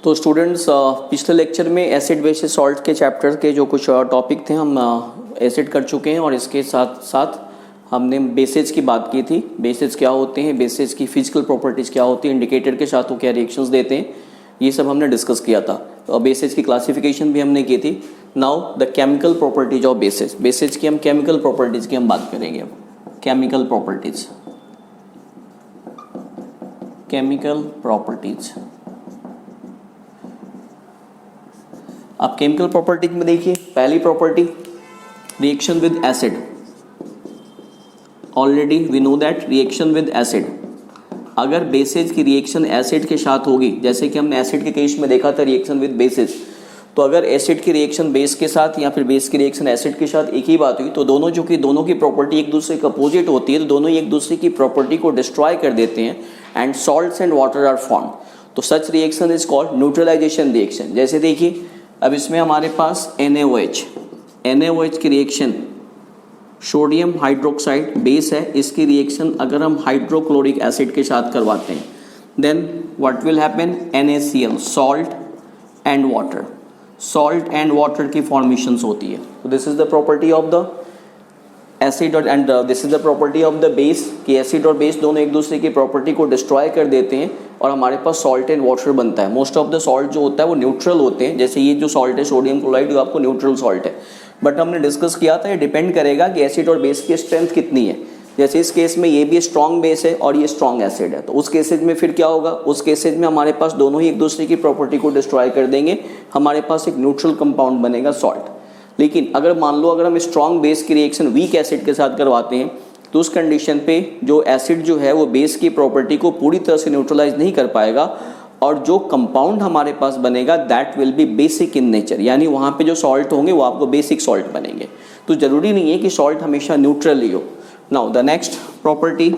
तो स्टूडेंट्स पिछले लेक्चर में एसिड बेसिस सॉल्ट के चैप्टर के जो कुछ टॉपिक थे हम एसिड कर चुके हैं और इसके साथ साथ हमने बेसिस की बात की थी। बेसिस क्या होते हैं, बेसिस की फिजिकल प्रॉपर्टीज़ क्या होती हैं, इंडिकेटर के साथ वो क्या रिएक्शंस देते हैं, ये सब हमने डिस्कस किया था। और बेसिस की क्लासिफिकेशन भी हमने की थी। Now the chemical properties of bases. Bases की हम केमिकल प्रॉपर्टीज़ की हम बात करेंगे अब। Chemical properties, chemical properties. अब केमिकल प्रॉपर्टी में देखिए, पहली property reaction with acid. Already we know that reaction with acid, अगर बेसिस की रिएक्शन एसिड के साथ होगी, जैसे कि हमने एसिड के केस में देखा था रिएक्शन विद बेसिस, तो अगर एसिड की रिएक्शन बेस के साथ या फिर बेस की रिएक्शन एसिड के साथ एक ही बात हुई, तो दोनों की प्रॉपर्टी एक दूसरे के अपोजिट होती है, तो दोनों ही एक दूसरे की प्रॉपर्टी को डिस्ट्रॉय कर देते हैं and salts and water are form. तो such reaction is called neutralisation reaction. जैसे देखिए, अब इसमें हमारे पास NaOH की रिएक्शन, सोडियम हाइड्रोक्साइड बेस है, इसकी रिएक्शन अगर हम हाइड्रोक्लोरिक एसिड के साथ करवाते हैं, then what will happen, NaCl, salt and water. Salt and water की फॉर्मेशंस होती है। तो this is the property of the acid और and this is the property of the base, कि एसिड और बेस दोनों एक दूसरे की प्रॉपर्टी को डिस्ट्रॉय कर देते हैं और हमारे पास सॉल्ट एंड वाटर बनता है। मोस्ट ऑफ द सॉल्ट जो होता है वो न्यूट्रल होते हैं। जैसे ये जो सॉल्ट है सोडियम क्लोराइड, वो आपको न्यूट्रल सॉल्ट है। बट हमने डिस्कस किया था ये डिपेंड करेगा कि एसिड और बेस की स्ट्रेंथ कितनी है। जैसे इस केस में ये भी स्ट्रॉन्ग बेस है और ये स्ट्रॉन्ग एसिड है, तो उस केसेज में फिर क्या होगा, उस केसेज में हमारे पास दोनों ही एक दूसरे की प्रॉपर्टी को डिस्ट्रॉय कर देंगे, हमारे पास एक न्यूट्रल कंपाउंड बनेगा सॉल्ट। लेकिन अगर मान लो अगर हम स्ट्रॉन्ग बेस की रिएक्शन वीक एसिड के साथ करवाते हैं, तो उस कंडीशन पे जो एसिड जो है वो बेस की प्रॉपर्टी को पूरी तरह से न्यूट्रलाइज नहीं कर पाएगा और जो कंपाउंड हमारे पास बनेगा that will be basic in nature, यानी वहाँ पे जो सॉल्ट होंगे वो आपको बेसिक सॉल्ट बनेंगे। तो ज़रूरी नहीं है कि सॉल्ट हमेशा न्यूट्रल ही हो। Now the next property,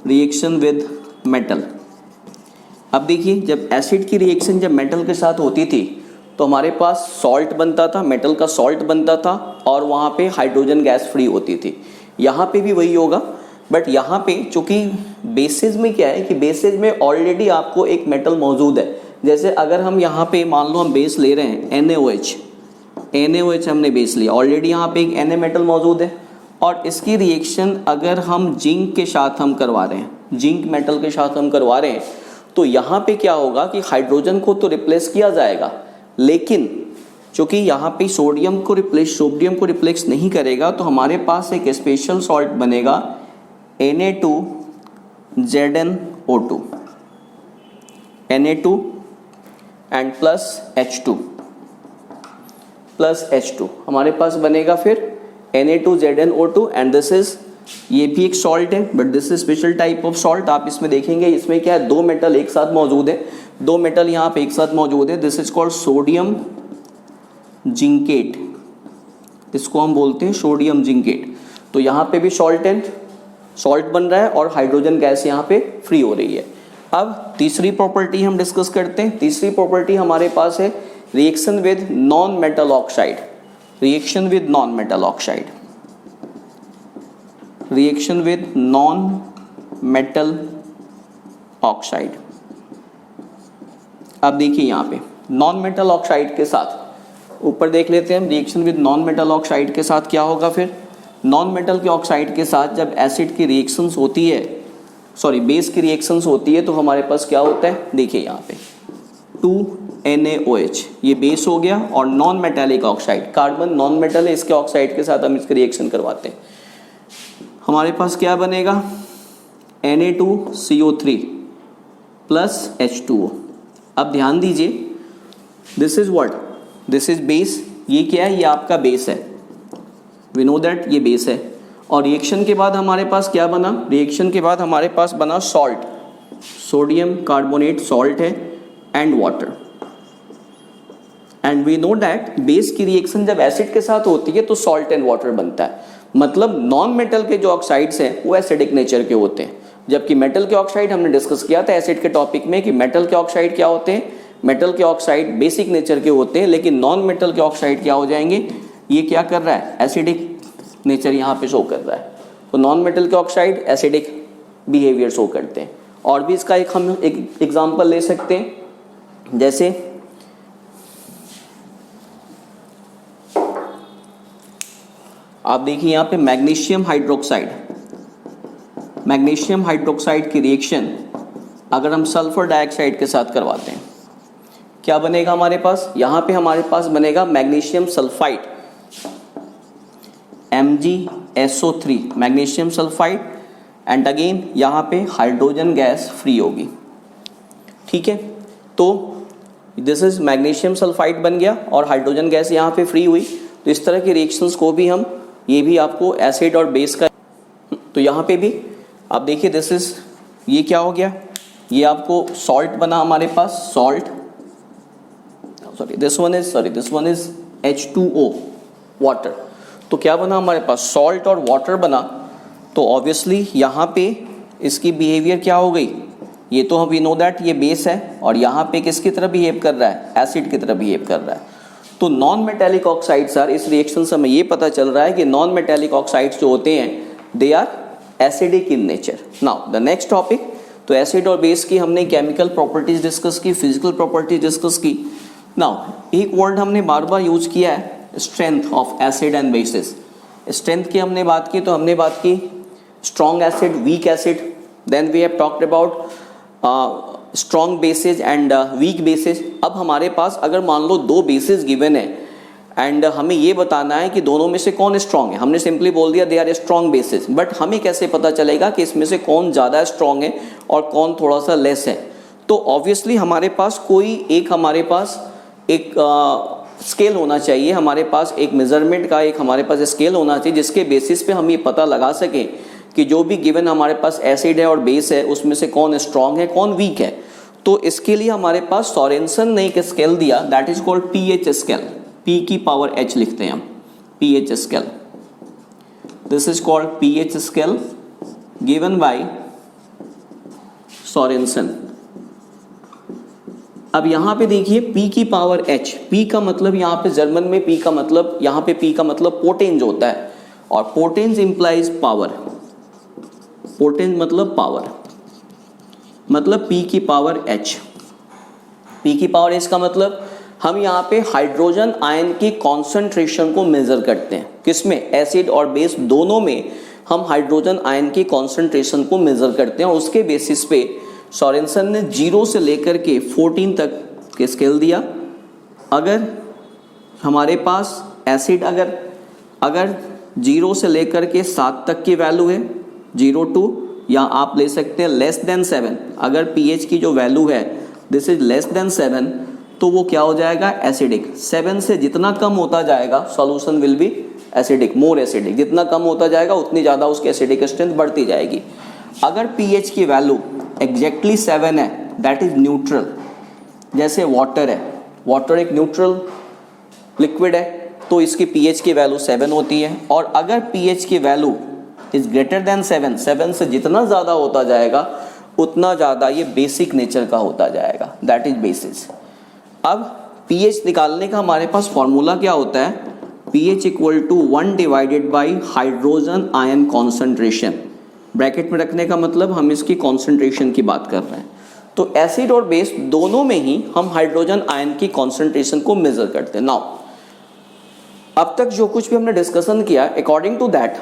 reaction with metal. अब देखिए, जब एसिड की रिएक्शन जब मेटल के साथ होती थी तो हमारे पास सॉल्ट बनता था, मेटल का सॉल्ट बनता था और वहाँ पे हाइड्रोजन गैस फ्री होती थी। यहाँ पे भी वही होगा, बट यहाँ पे चूँकि बेसिस में क्या है कि बेसिस में ऑलरेडी आपको एक मेटल मौजूद है। जैसे अगर हम यहाँ पे मान लो हम बेस ले रहे हैं NaOH हमने बेस लिया, ऑलरेडी यहाँ पे एक Na मेटल मौजूद है और इसकी रिएक्शन अगर हम जिंक के साथ हम करवा रहे हैं, जिंक मेटल के साथ हम करवा रहे हैं, तो यहाँ पे क्या होगा कि हाइड्रोजन को तो रिप्लेस किया जाएगा, लेकिन चूँकि यहाँ पे सोडियम को रिप्लेस नहीं करेगा, तो हमारे पास एक स्पेशल सॉल्ट बनेगा Na2ZnO2 Na2 and plus H2 हमारे पास बनेगा फिर Na2ZnO2 एंड दिस इज, ये भी एक सॉल्ट है but this is special type of salt. आप इसमें देखेंगे इसमें क्या है, दो मेटल एक साथ मौजूद है, दो मेटल यहाँ पे एक साथ मौजूद है। This is called sodium zincate, इसको हम बोलते हैं सोडियम जिंकेट। तो यहाँ पे भी सॉल्ट बन रहा है और हाइड्रोजन गैस यहाँ पे फ्री हो रही है। अब तीसरी प्रॉपर्टी हम डिस्कस करते हैं। तीसरी प्रॉपर्टी हमारे पास है reaction with non metal oxide. Reaction with non metal oxide, reaction with non metal oxide. अब देखिए यहाँ पे नॉन मेटल ऑक्साइड के साथ ऊपर देख लेते हैं हम, reaction with non metal oxide के साथ क्या होगा। फिर नॉन मेटल के ऑक्साइड के साथ जब एसिड की रिएक्शंस होती है, बेस की रिएक्शंस होती है, तो हमारे पास क्या होता है, देखिए यहाँ पे 2NaOH, ये बेस हो गया और non metallic oxide, carbon non metal है, इसके ऑक्साइड के साथ हम इसकी रिएक्शन करवाते हैं, हमारे पास क्या बनेगा, Na2CO3 प्लस H2O। अब ध्यान दीजिए, this is what, this is base, ये क्या है, ये आपका बेस है, वी नो दैट ये बेस है। और रिएक्शन के बाद हमारे पास क्या बना, रिएक्शन के बाद हमारे पास बना सॉल्ट, सोडियम कार्बोनेट सॉल्ट है and water. And we know that base की रिएक्शन जब एसिड के साथ होती है तो सॉल्ट एंड वाटर बनता है। मतलब नॉन मेटल के जो ऑक्साइड्स हैं वो एसिडिक नेचर के होते हैं, जबकि मेटल के ऑक्साइड हमने डिस्कस किया था एसिड के टॉपिक में कि मेटल के ऑक्साइड क्या होते हैं, मेटल के ऑक्साइड बेसिक नेचर के होते हैं, लेकिन नॉन मेटल के ऑक्साइड क्या हो जाएंगे, ये क्या कर रहा है, एसिडिक नेचर यहाँ पे शो कर रहा है। तो नॉन मेटल के ऑक्साइड एसिडिक बिहेवियर शो करते हैं और भी इसका हम एक एग्जांपल ले सकते हैं, जैसे आप देखिए यहाँ पे मैग्नीशियम हाइड्रोक्साइड की रिएक्शन अगर हम सल्फर डाइऑक्साइड के साथ करवाते हैं, क्या बनेगा हमारे पास? यहाँ पे हमारे पास बनेगा magnesium sulphide, MgSO3, magnesium sulphide, and again यहाँ पे हाइड्रोजन गैस फ्री होगी। ठीक है, तो दिस इज मैग्नीशियम सल्फाइड बन गया और हाइड्रोजन गैस यहाँ पे फ्री हुई। तो इस तरह के रिएक्शंस को भी हम, ये भी आपको एसिड और बेस का, तो यहाँ पे भी आप देखिए दिस इज, ये क्या हो गया, ये आपको सॉल्ट बना हमारे पास, salt, this one is H2O, water. तो क्या बना हमारे पास? सॉल्ट और वाटर बना। तो ऑब्वियसली यहाँ पे इसकी बिहेवियर क्या हो गई? ये तो वी नो दैट ये बेस है और यहाँ पे किसकी तरह बिहेव कर रहा है? एसिड की तरह बिहेव कर रहा है। तो नॉन मेटेलिक ऑक्साइड्स आर, इस रिएक्शन से हमें ये पता चल रहा है कि नॉन मेटेलिक ऑक्साइड्स जो होते हैं they are acidic in nature. Now the next topic, तो एसिड और बेस की हमने केमिकल प्रॉपर्टीज डिस्कस की, फिजिकल प्रॉपर्टीज डिस्कस की। नाउ एक वर्ड हमने बार बार यूज किया है, strength of acid and bases. Strength की हमने बात की, तो हमने बात की strong acid, weak acid, then we have talked about strong bases and weak bases. अब हमारे पास अगर मान लो दो बेसिस गिवन है एंड हमें ये बताना है कि दोनों में से कौन स्ट्रॉन्ग है, हमने सिंपली बोल दिया they are strong bases, but हमें कैसे पता चलेगा कि इसमें से कौन ज़्यादा स्ट्रॉन्ग है और कौन थोड़ा सा लेस है? तो ऑब्वियसली हमारे पास कोई एक, हमारे पास एक स्केल होना चाहिए, हमारे पास एक मेजरमेंट का एक हमारे पास स्केल होना चाहिए जिसके बेसिस पे हम ये पता लगा सकें कि जो भी गिवन हमारे पास एसिड है और बेस है उसमें से कौन स्ट्रॉन्ग है कौन वीक है। तो इसके लिए हमारे पास सोरेनसन ने एक स्केल दिया, that is called pH scale, P की पावर H लिखते हैं हम, pH scale. This is called pH scale given by Sorensen. अब यहाँ पे देखिए P की पावर H, P का मतलब यहाँ पे जर्मन में P का मतलब, यहाँ पे P का मतलब पोटेंज होता है और पोटेंज इंप्लाइज पावर, पोटेंज मतलब पावर, मतलब P की पावर H। P की पावर H का मतलब हम यहाँ पे हाइड्रोजन आयन की कॉन्सेंट्रेशन को मेजर करते हैं, किसमें? एसिड और बेस दोनों में हम हाइड्रोजन आयन की कॉन्सेंट्रेशन को मेजर करते हैं। उसके बेसिस पे सोरेनसन ने 0 से लेकर के 14 तक के स्केल दिया। अगर हमारे पास एसिड अगर 0 से लेकर के 7 तक की वैल्यू है, 0 to, या आप ले सकते हैं लेस देन 7, अगर pH की जो वैल्यू है दिस इज लेस देन 7, तो वो क्या हो जाएगा? एसिडिक। 7 से जितना कम होता जाएगा solution will be acidic, more acidic. जितना कम होता जाएगा उतनी ज़्यादा उसकी एसिडिक स्ट्रेंथ बढ़ती जाएगी। अगर pH की वैल्यू एग्जैक्टली 7 है, दैट इज न्यूट्रल। जैसे वाटर है, वाटर एक न्यूट्रल लिक्विड है, तो इसकी pH की वैल्यू 7 होती है। और अगर pH की वैल्यू इज ग्रेटर देन 7, 7 से जितना ज़्यादा होता जाएगा उतना ज़्यादा ये बेसिक नेचर का होता जाएगा, दैट इज बेसिस। अब pH निकालने का हमारे पास फॉर्मूला क्या होता है? pH equal to 1 divided by hydrogen ion concentration. Bracket में रखने का मतलब हम इसकी कॉन्सेंट्रेशन की बात कर रहे हैं। तो एसिड और बेस दोनों में ही हम हाइड्रोजन आयन की कॉन्सेंट्रेशन को मेजर करते हैं। नाउ अब तक जो कुछ भी हमने डिस्कशन किया, अकॉर्डिंग टू दैट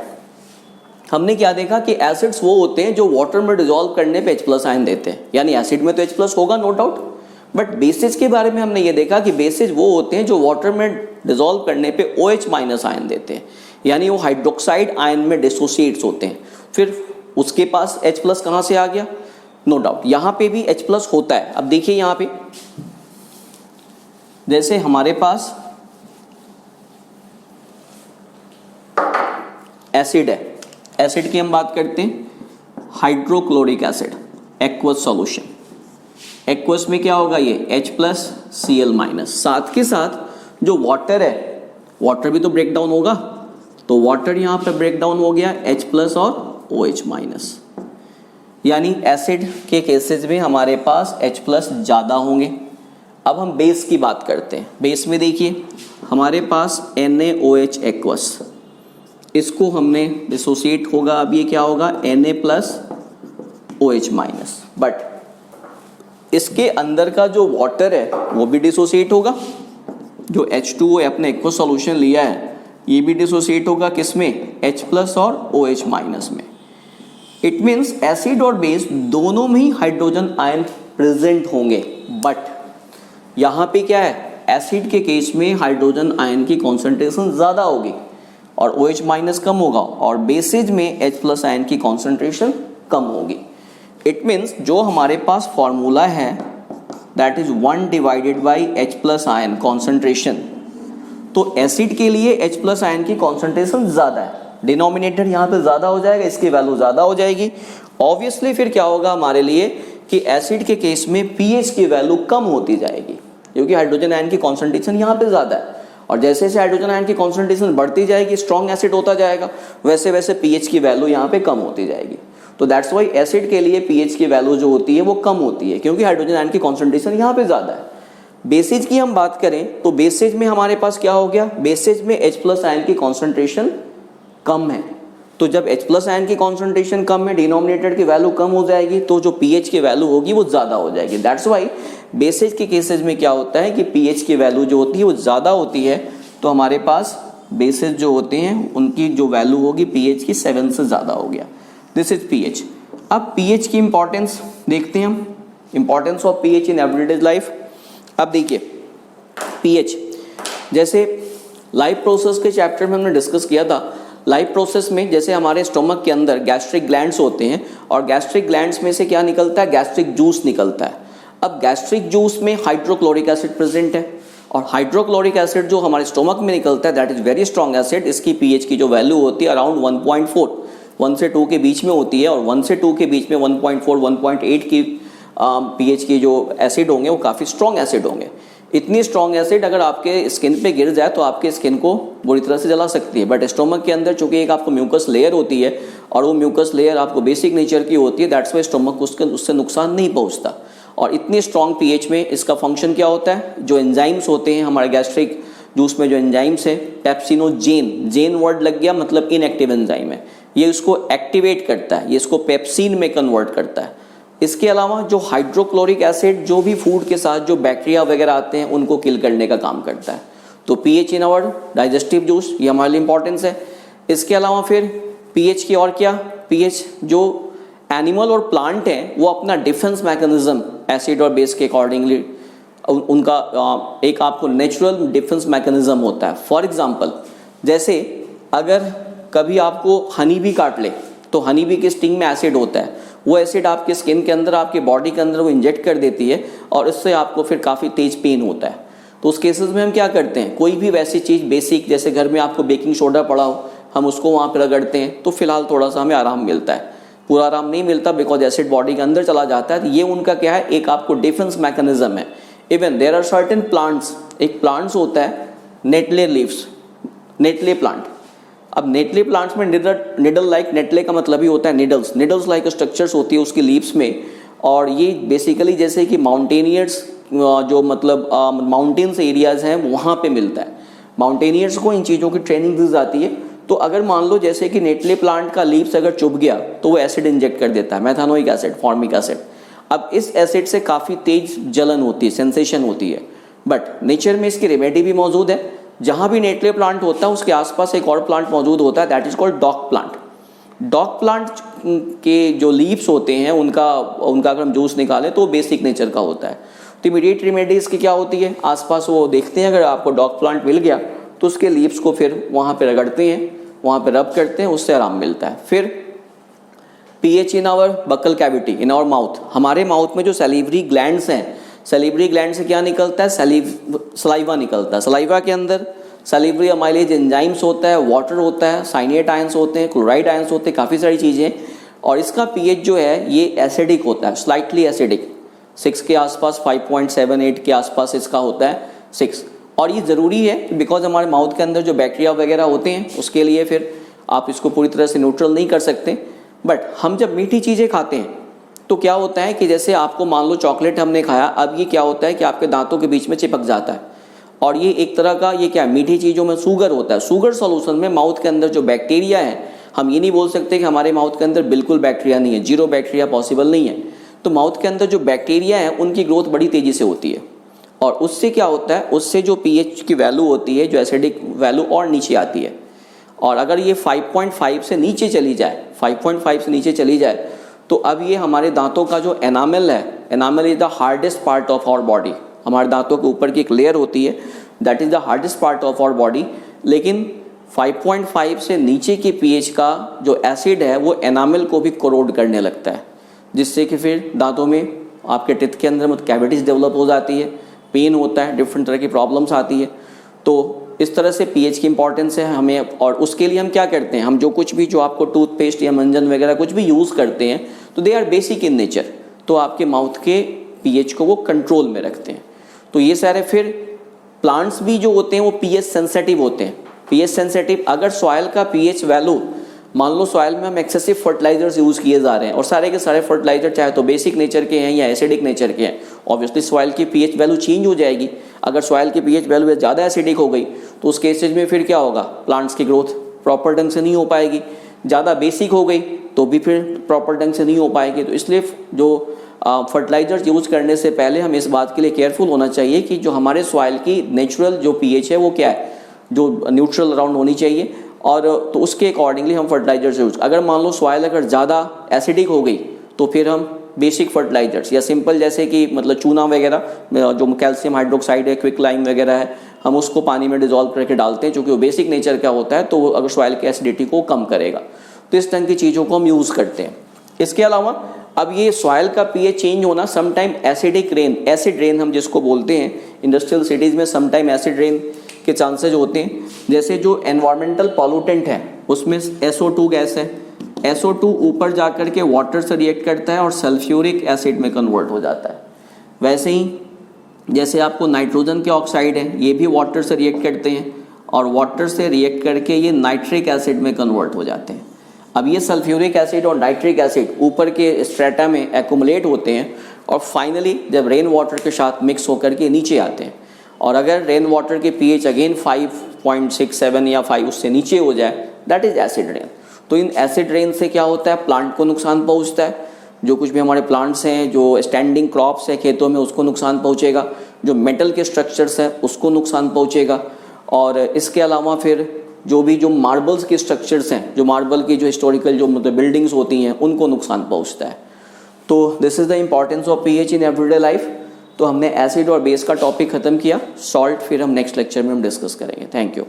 हमने क्या देखा कि एसिड्स वो होते हैं जो वाटर में डिसॉल्व करने पे H+ आयन देते हैं, यानी एसिड में तो H+ होगा नो डाउट, बट बेसिस के बारे में हमने ये देखा कि बेसिस वो होते हैं जो वाटर में डिसॉल्व करने पे OH- आयन देते हैं, यानी वो हाइड्रोक्साइड आयन में डिसोसिएट्स होते हैं। फिर उसके पास H+ कहाँ से आ गया? नो डाउट यहाँ पे भी H+ होता है। अब देखिए यहाँ पे जैसे हमारे पास एसिड है, एसिड की हम बात करते हैं hydrochloric acid, aqueous solution. Aqueous में क्या होगा? ये H+ Cl-, साथ के साथ जो वाटर है, वाटर भी तो ब्रेक डाउन होगा, तो वाटर यहाँ पे ब्रेक डाउन हो गया H+ और OH-, यानी एसिड के केसेस में हमारे पास H+ ज़्यादा होंगे। अब हम बेस की बात करते हैं। बेस में देखिए हमारे पास NaOH एक्वस, इसको हमने डिसोसिएट होगा, अब ये क्या होगा? Na+OH-। बट इसके अंदर का जो वाटर है वो भी डिसोसिएट होगा, जो H2O अपने एक्वस सॉल्यूशन लिया है ये भी डिसोसिएट होगा किसमें, H प्लस और OH माइनस में। इट मीन्स एसिड और बेस दोनों में ही हाइड्रोजन आयन प्रेजेंट होंगे, बट यहाँ पे क्या है, एसिड के केस में हाइड्रोजन आयन की कॉन्सेंट्रेशन ज़्यादा होगी और OH माइनस कम होगा, और बेसिज में H प्लस आयन की कॉन्सेंट्रेशन कम होगी। इट मीन्स जो हमारे पास फॉर्मूला है that is 1 divided by H plus ion concentration, तो एसिड के लिए H प्लस आयन की कॉन्सेंट्रेशन ज़्यादा है, डिनोमिनेटर यहाँ पे ज़्यादा हो जाएगा, इसकी वैल्यू ज़्यादा हो जाएगी। ऑब्वियसली फिर क्या होगा हमारे लिए कि एसिड के केस में pH की वैल्यू कम होती जाएगी, क्योंकि हाइड्रोजन आयन की कॉन्सेंट्रेशन यहाँ पे ज़्यादा है, और जैसे जैसे हाइड्रोजन आयन की कॉन्सेंट्रेशन बढ़ती जाएगी, स्ट्रॉन्ग एसिड होता जाएगा, वैसे वैसे pH की वैल्यू यहाँ पे कम होती जाएगी। तो दैट्स वाई एसिड के लिए pH की वैल्यू जो होती है वो कम होती है, क्योंकि हाइड्रोजन आयन की कॉन्सेंट्रेशन यहाँ पे ज़्यादा है। बेसिज की हम बात करें तो बेसिज में हमारे पास क्या हो गया, बेसिज में H प्लस आयन की कॉन्सेंट्रेशन कम है, तो जब H प्लस आयन की कॉन्सेंट्रेशन कम है, डिनोमिनेटर की वैल्यू कम हो जाएगी, तो जो pH की वैल्यू होगी वो ज़्यादा हो जाएगी। दैट्स वाई बेसिज के केसेज में क्या होता है कि pH की वैल्यू जो होती है वो ज़्यादा होती है, तो हमारे पास बेसिज जो होते हैं उनकी जो वैल्यू होगी pH की 7 से ज़्यादा हो गया। This is pH। अब pH की इंपॉर्टेंस देखते हैं हम, importance of pH in everyday life. अब देखिए pH, जैसे लाइफ प्रोसेस के चैप्टर में हमने डिस्कस किया था, लाइफ प्रोसेस में जैसे हमारे स्टोमक के अंदर गैस्ट्रिक ग्लैंड्स होते हैं, और गैस्ट्रिक ग्लैंड्स में से क्या निकलता है, गैस्ट्रिक जूस निकलता है। अब गैस्ट्रिक जूस में हाइड्रोक्लोरिक एसिड प्रेजेंट है, और हाइड्रोक्लोरिक एसिड जो हमारे स्टोमक में निकलता है that is very strong acid. इसकी pH की जो वैल्यू होती है अराउंड 1.4, 1 से 2 के बीच में होती है, और 1 से 2 के बीच में 1.4, 1.8 की pH की जो एसिड होंगे वो काफ़ी स्ट्रॉन्ग एसिड होंगे। इतनी स्ट्रॉन्ग एसिड अगर आपके स्किन पे गिर जाए तो आपके स्किन को बुरी तरह से जला सकती है, बट स्टोमक के अंदर चूंकि एक आपको म्यूकस लेयर होती है और वो म्यूकस लेयर आपको बेसिक नेचर की होती है, दैट्स वाई स्टोमक को उससे नुकसान नहीं पहुंचता। और इतनी स्ट्रॉन्ग pH में इसका फंक्शन क्या होता है, जो एंजाइम्स होते हैं हमारे गैस्ट्रिक जूस में, जो एंजाइम्स है पेप्सिनोजेन, जेन वर्ड लग गया मतलब इनएक्टिव एंजाइम है, ये इसको एक्टिवेट करता है, ये इसको पेप्सिन में कन्वर्ट करता है। इसके अलावा जो हाइड्रोक्लोरिक एसिड जो भी फूड के साथ जो बैक्टीरिया वगैरह आते हैं उनको किल करने का काम करता है। तो pH in our digestive juice ये हमारे लिए इंपॉर्टेंस है। इसके अलावा फिर pH की और क्या, pH जो एनिमल और प्लांट हैं वो अपना डिफेंस मैकेनिज्म एसिड और बेस के अकॉर्डिंगली उनका एक आपको नेचुरल डिफेंस मैकेनिज्म होता है। फॉर एग्जांपल जैसे अगर कभी आपको हनी बी काट ले तो हनी बी के स्टिंग में एसिड होता है, वो एसिड आपके स्किन के अंदर आपके बॉडी के अंदर वो इंजेक्ट कर देती है और इससे आपको फिर काफ़ी तेज पेन होता है। तो उस केसेस में हम क्या करते हैं, कोई भी वैसी चीज़ बेसिक जैसे घर में आपको बेकिंग सोडा पड़ा हो हम उसको वहाँ पर रगड़ते हैं तो फिलहाल थोड़ा सा हमें आराम मिलता है, पूरा आराम नहीं मिलता बिकॉज एसिड बॉडी के अंदर चला जाता है। तो ये उनका क्या है, एक आपको डिफेंस मैकेनिज्म है। Even there are certain plants, एक प्लांट्स होता है नेटले लीव्स, नेटले प्लांट। अब नेटले प्लांट्स में निडल लाइक, नेटले का मतलब ही होता है निडल्स, निडल्स लाइक स्ट्रक्चर्स होती है उसकी लीव्स में, और ये बेसिकली जैसे कि माउंटेनियर्स जो मतलब माउंटेन्स एरियाज हैं वहाँ पे मिलता है। माउंटेनियर्स को इन चीज़ों की ट्रेनिंग दी जाती है। तो अगर मान लो जैसे कि नेटले प्लांट का लीव्स अगर चुभ गया तो वो एसिड इंजेक्ट कर देता है, मेथानोइक एसिड, फॉर्मिक एसिड। अब इस एसिड से काफ़ी तेज जलन होती है, सेंसेशन होती है, बट नेचर में इसकी रेमेडी भी मौजूद है। जहाँ भी नेटले प्लांट होता है उसके आसपास एक और प्लांट मौजूद होता है that is called dog plant. Dog plant के जो लीव्स होते हैं उनका अगर हम जूस निकालें तो बेसिक नेचर का होता है। तो इमीडिएट रेमेडी इसकी क्या होती है, आसपास वो देखते हैं अगर आपको डॉग प्लांट मिल गया तो उसके लीव्स को फिर वहाँ पे रगड़ते हैं, वहाँ पे रब करते हैं, उससे आराम मिलता है। फिर pH in our buccal cavity, in our mouth, हमारे माउथ में जो सैलिवरी ग्लैंड्स हैं, सैलिवरी ग्लैंड से क्या निकलता है, सलाइवा निकलता है। सलाइवा के अंदर सैलिवरी अमाइलेज एंजाइम्स होता है, वाटर होता है, साइनेट आयंस होते हैं, क्लोराइड आयंस होते हैं, काफ़ी सारी चीज़ें। और इसका pH जो है ये एसिडिक होता है, स्लाइटली एसिडिक, 6 के आसपास, 5.78 के आसपास इसका होता है 6। और ये ज़रूरी है बिकॉज हमारे माउथ के अंदर जो बैक्टीरिया वगैरह होते हैं उसके लिए फिर आप इसको पूरी तरह से न्यूट्रल नहीं कर सकते। बट हम जब मीठी चीज़ें खाते हैं तो क्या होता है कि जैसे आपको मान लो चॉकलेट हमने खाया, अब ये क्या होता है कि आपके दांतों के बीच में चिपक जाता है, और ये एक तरह का ये क्या मीठी चीज़ों में शुगर होता है। शुगर सॉल्यूशन में माउथ के अंदर जो बैक्टीरिया है, हम ये नहीं बोल सकते कि हमारे माउथ के अंदर बिल्कुल बैक्टीरिया नहीं है, जीरो बैक्टीरिया पॉसिबल नहीं है। तो माउथ के अंदर जो बैक्टीरिया है उनकी ग्रोथ बड़ी तेज़ी से होती है, और उससे क्या होता है, उससे जो pH की वैल्यू होती है, जो एसिडिक वैल्यू और नीचे आती है। और अगर ये 5.5 से नीचे चली जाए, 5.5 से नीचे चली जाए, तो अब ये हमारे दांतों का जो एनामल है, enamel is the hardest part of our body. हमारे दांतों के ऊपर की एक लेयर होती है, that is the hardest part of our body. लेकिन 5.5 से नीचे की pH का जो एसिड है वो एनामल को भी कोरोड करने लगता है, जिससे कि फिर दांतों में, आपके टिथ के अंदर मतलब कैविटीज़ डेवलप हो जाती है, पेन होता है, डिफरेंट तरह की प्रॉब्लम्स आती है। तो इस तरह से pH की इंपॉर्टेंस है हमें। और उसके लिए हम क्या करते हैं, हम जो कुछ भी, जो आपको टूथपेस्ट या मंजन वगैरह कुछ भी यूज़ करते हैं, तो they are basic in nature, तो आपके माउथ के pH को वो कंट्रोल में रखते हैं। तो ये सारे फिर प्लांट्स भी जो होते हैं वो pH सेंसिटिव होते हैं। pH सेंसिटिव, अगर सॉइल का pH वैल्यू, मान लो सॉइल में हम एक्सेसिव फर्टिलाइजर्स यूज़ किए जा रहे हैं, और सारे के सारे फर्टिलाइजर चाहे तो बेसिक नेचर के हैं या एसिडिक नेचर के हैं, ऑब्वियसली सॉइल की pH वैल्यू चेंज हो जाएगी। अगर सॉइल की pH वैल्यू ज़्यादा एसिडिक हो गई तो उस केसेज में फिर क्या होगा, प्लांट्स की ग्रोथ प्रॉपर ढंग से नहीं हो पाएगी। ज़्यादा बेसिक हो गई तो भी फिर प्रॉपर ढंग से नहीं हो पाएगी। तो इसलिए जो फर्टिलाइजर्स यूज़ करने से पहले हमें इस बात के लिए केयरफुल होना चाहिए कि जो हमारे सॉइल की नेचुरल जो pH है वो क्या है, जो न्यूट्रल अराउंड होनी चाहिए, और तो उसके अकॉर्डिंगली हम फर्टिलाइजर्स यूज। अगर मान लो सॉइल अगर ज़्यादा एसिडिक हो गई तो फिर हम बेसिक फर्टिलाइजर्स या सिंपल जैसे कि मतलब चूना वगैरह, जो कैल्शियम हाइड्रोक्साइड है, क्विक लाइम वगैरह है, हम उसको पानी में डिजोल्व करके डालते हैं, क्योंकि वो बेसिक नेचर का होता है, तो वो अगर सॉइल की एसिडिटी को कम करेगा। तो इस तरह की चीज़ों को हम यूज़ करते हैं। इसके अलावा अब ये सॉइल का pH चेंज होना, sometime acidic rain, acid rain हम जिसको बोलते हैं, इंडस्ट्रियल सिटीज़ में समटाइम एसिड रेन के चांसेज होते हैं। जैसे जो एनवायरमेंटल पॉल्यूटेंट है उसमें SO2 गैस है, SO2 ऊपर जा कर के वाटर से रिएक्ट करता है और सल्फ्यूरिक एसिड में कन्वर्ट हो जाता है। वैसे ही जैसे आपको नाइट्रोजन के ऑक्साइड है, ये भी वाटर से रिएक्ट करते हैं, और वाटर से रिएक्ट करके ये नाइट्रिक एसिड में कन्वर्ट हो जाते हैं। अब ये सल्फ्यूरिक एसिड और नाइट्रिक एसिड ऊपर के स्ट्रेटा में एक्यूमुलेट होते हैं, और फाइनली जब रेन वाटर के साथ मिक्स होकर के नीचे आते हैं। और अगर रेन वाटर के pH अगेन 5.67 या 5 उससे नीचे हो जाए, दैट इज़ एसिड रेन। तो इन एसिड रेन से क्या होता है, प्लांट को नुकसान पहुंचता है। जो कुछ भी हमारे प्लांट्स हैं, जो स्टैंडिंग क्रॉप्स है खेतों में, उसको नुकसान पहुंचेगा। जो मेटल के स्ट्रक्चर्स हैं उसको नुकसान पहुंचेगा। और इसके अलावा फिर जो मार्बल्स के स्ट्रक्चर्स हैं, जो मार्बल की जो हिस्टोरिकल जो मतलब बिल्डिंग्स होती हैं, उनको नुकसान पहुँचता है। तो this is the importance of pH in everyday life. तो हमने एसिड और बेस का टॉपिक ख़त्म किया। सॉल्ट फिर हम नेक्स्ट लेक्चर में हम डिस्कस करेंगे। Thank you.